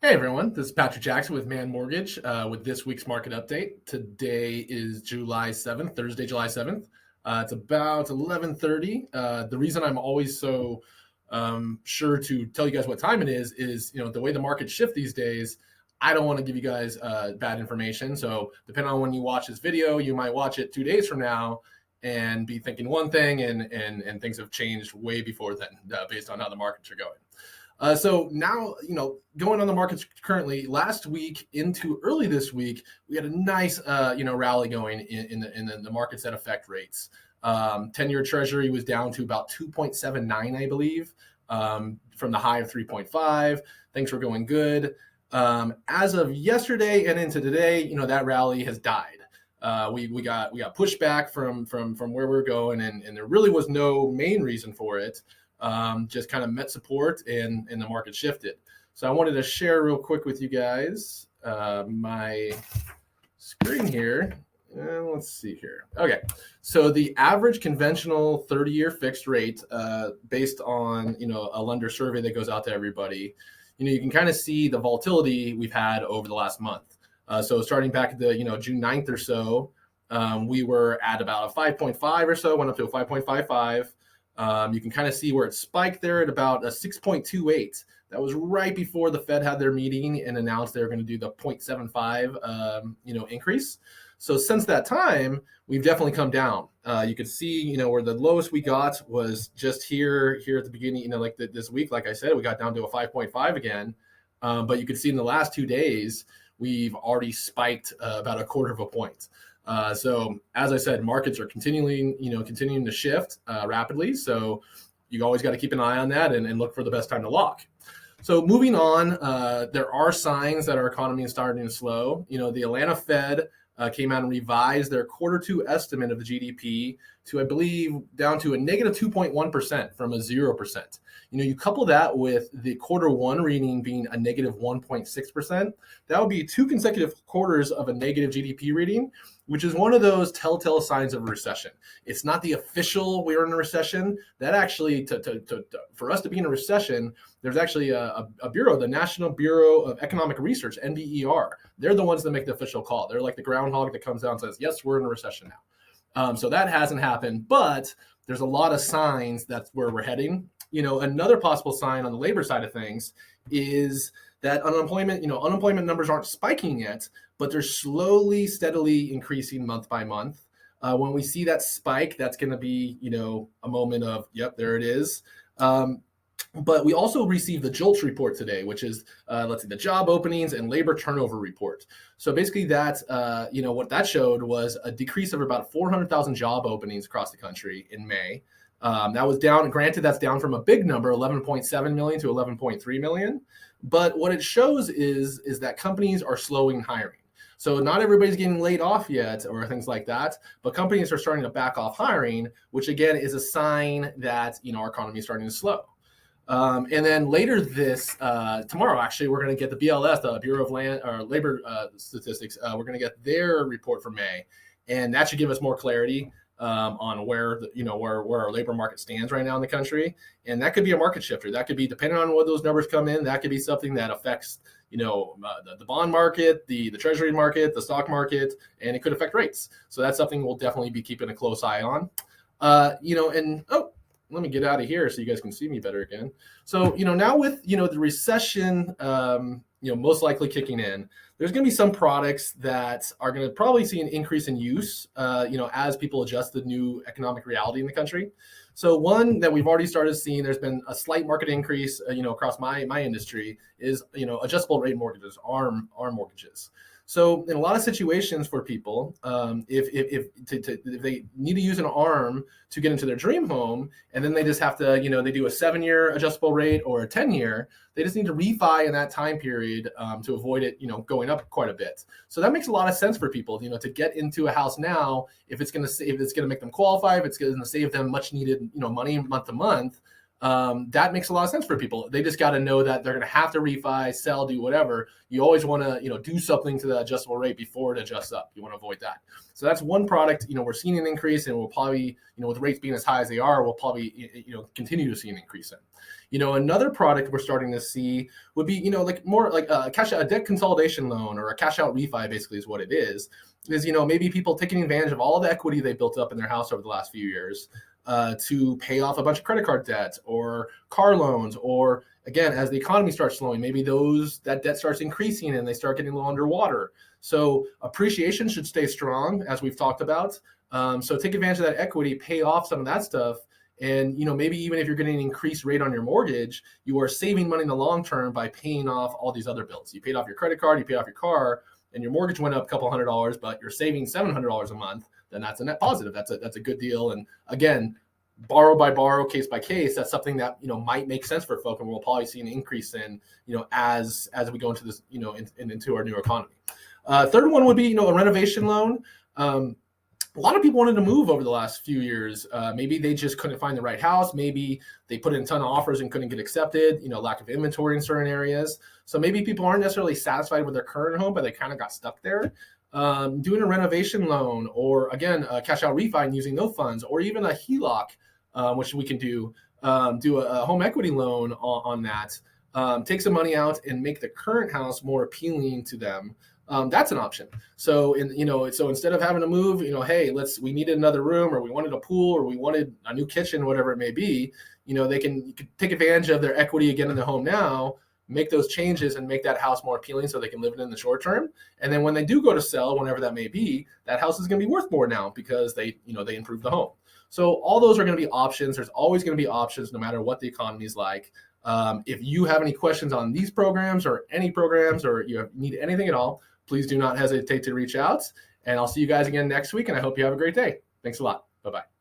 Hey everyone, this is Patrick Jackson with Mann Mortgage with this week's market update. Today is July 7th, Thursday, July 7th. It's about 11:30. The reason I'm always so sure to tell you guys what time it is the way the markets shift these days. I don't want to give you guys bad information. So depending on when you watch this video, you might watch it 2 days from now and be thinking one thing, and things have changed way before then based on how the markets are going. So now, going on the markets currently, last week into early this week, we had a nice, rally going in the markets that affect rates. 10-year Treasury was down to about 2.79, I believe, from the high of 3.5. Things were going good. As of yesterday and into today, that rally has died. We got pushed back from where we were going, and there really was no main reason for it. Just kind of met support and the market shifted. So I wanted to share real quick with you guys my screen here. Let's see here. Okay, so the average conventional 30-year fixed rate based on a lender survey that goes out to everybody, you can kind of see the volatility we've had over the last month. So starting back at the June 9th or so, we were at about a 5.5 or so, went up to a 5.55. You can kind of see where it spiked there at about a 6.28. That was right before the Fed had their meeting and announced they were going to do the 0.75, increase. So since that time, we've definitely come down. You could see, where the lowest we got was just here at the beginning, this week, like I said, we got down to a 5.5 again. But you could see in the last 2 days, we've already spiked about a quarter of a point. So as I said, markets are continuing to shift rapidly. So you always got to keep an eye on that and look for the best time to lock. So moving on, there are signs that our economy is starting to slow. The Atlanta Fed came out and revised their Q2 estimate of the GDP to, I believe, down to a negative 2.1% from a 0%. You couple that with the Q1 reading being a negative 1.6%, that would be 2 consecutive quarters of a negative GDP reading, which is one of those telltale signs of a recession. It's not the official we're in a recession. That actually, for us to be in a recession, there's actually a bureau, the National Bureau of Economic Research, NBER. They're the ones that make the official call. They're like the groundhog that comes out and says, yes, we're in a recession now. So that hasn't happened, but there's a lot of signs that's where we're heading. Another possible sign on the labor side of things is that unemployment numbers aren't spiking yet, but they're slowly, steadily increasing month by month. When we see that spike, that's going to be, a moment of, yep, there it is. But we also received the JOLTS report today, which is, the job openings and labor turnover report. So basically that, what that showed was a decrease of about 400,000 job openings across the country in May. That was down, granted, that's down from a big number, 11.7 million to 11.3 million. But what it shows is that companies are slowing hiring. So not everybody's getting laid off yet or things like that, but companies are starting to back off hiring, which again is a sign that, our economy is starting to slow. And then later tomorrow, actually, we're going to get the BLS, the Bureau of Labor Statistics. We're going to get their report for May, and that should give us more clarity on where our labor market stands right now in the country. And that could be a market shifter. That could be, depending on what those numbers come in, that could be something that affects, the bond market, the treasury market, the stock market, and it could affect rates. So that's something we'll definitely be keeping a close eye on. Let me get out of here so you guys can see me better again. So, now with, the recession, most likely kicking in, there's going to be some products that are going to probably see an increase in use, as people adjust to the new economic reality in the country. So one that we've already started seeing, there's been a slight market increase, across my industry is, adjustable rate mortgages, ARM mortgages. So in a lot of situations for people, if they need to use an ARM to get into their dream home, and then they just have to, they do a 7-year adjustable rate or a 10-year, they just need to refi in that time period to avoid it, going up quite a bit. So that makes a lot of sense for people, to get into a house now. If it's going to make them qualify, if it's going to save them much needed, money month to month, that makes a lot of sense for people. They just got to know that they're going to have to refi, sell, do whatever. You always want to, do something to the adjustable rate before it adjusts up. You want to avoid that. So that's one product, we're seeing an increase, and we'll probably, with rates being as high as they are, we'll probably, continue to see an increase in. Another product we're starting to see would be, like more like a debt consolidation loan, or a cash out refi, basically is what it is, maybe people taking advantage of all the equity they built up in their house over the last few years to pay off a bunch of credit card debt or car loans, or again, as the economy starts slowing, maybe that debt starts increasing and they start getting a little underwater. So appreciation should stay strong, as we've talked about. So take advantage of that equity, pay off some of that stuff. And, maybe even if you're getting an increased rate on your mortgage, you are saving money in the long term by paying off all these other bills. You paid off your credit card, you paid off your car, and your mortgage went up a couple $100, but you're saving $700 a month. Then that's a net positive. That's a good deal. And again, borrow by borrow, case by case, that's something that might make sense for folk, and we'll probably see an increase in as we go into this into our new economy. Third one would be a renovation loan. A lot of people wanted to move over the last few years. Maybe they just couldn't find the right house. Maybe they put in a ton of offers and couldn't get accepted. Lack of inventory in certain areas. So maybe people aren't necessarily satisfied with their current home, but they kind of got stuck there. Doing a renovation loan, or again, a cash out refi and using those funds, or even a HELOC, which we can do a home equity loan on that. Take some money out and make the current house more appealing to them. That's an option. So, so instead of having to move, hey, we needed another room, or we wanted a pool, or we wanted a new kitchen, whatever it may be, you can take advantage of their equity again in the home now, make those changes and make that house more appealing so they can live in the short term. And then when they do go to sell, whenever that may be, that house is going to be worth more now because they improved the home. So all those are going to be options. There's always going to be options no matter what the economy is like. If you have any questions on these programs or any programs, or you need anything at all, please do not hesitate to reach out. And I'll see you guys again next week. And I hope you have a great day. Thanks a lot. Bye-bye.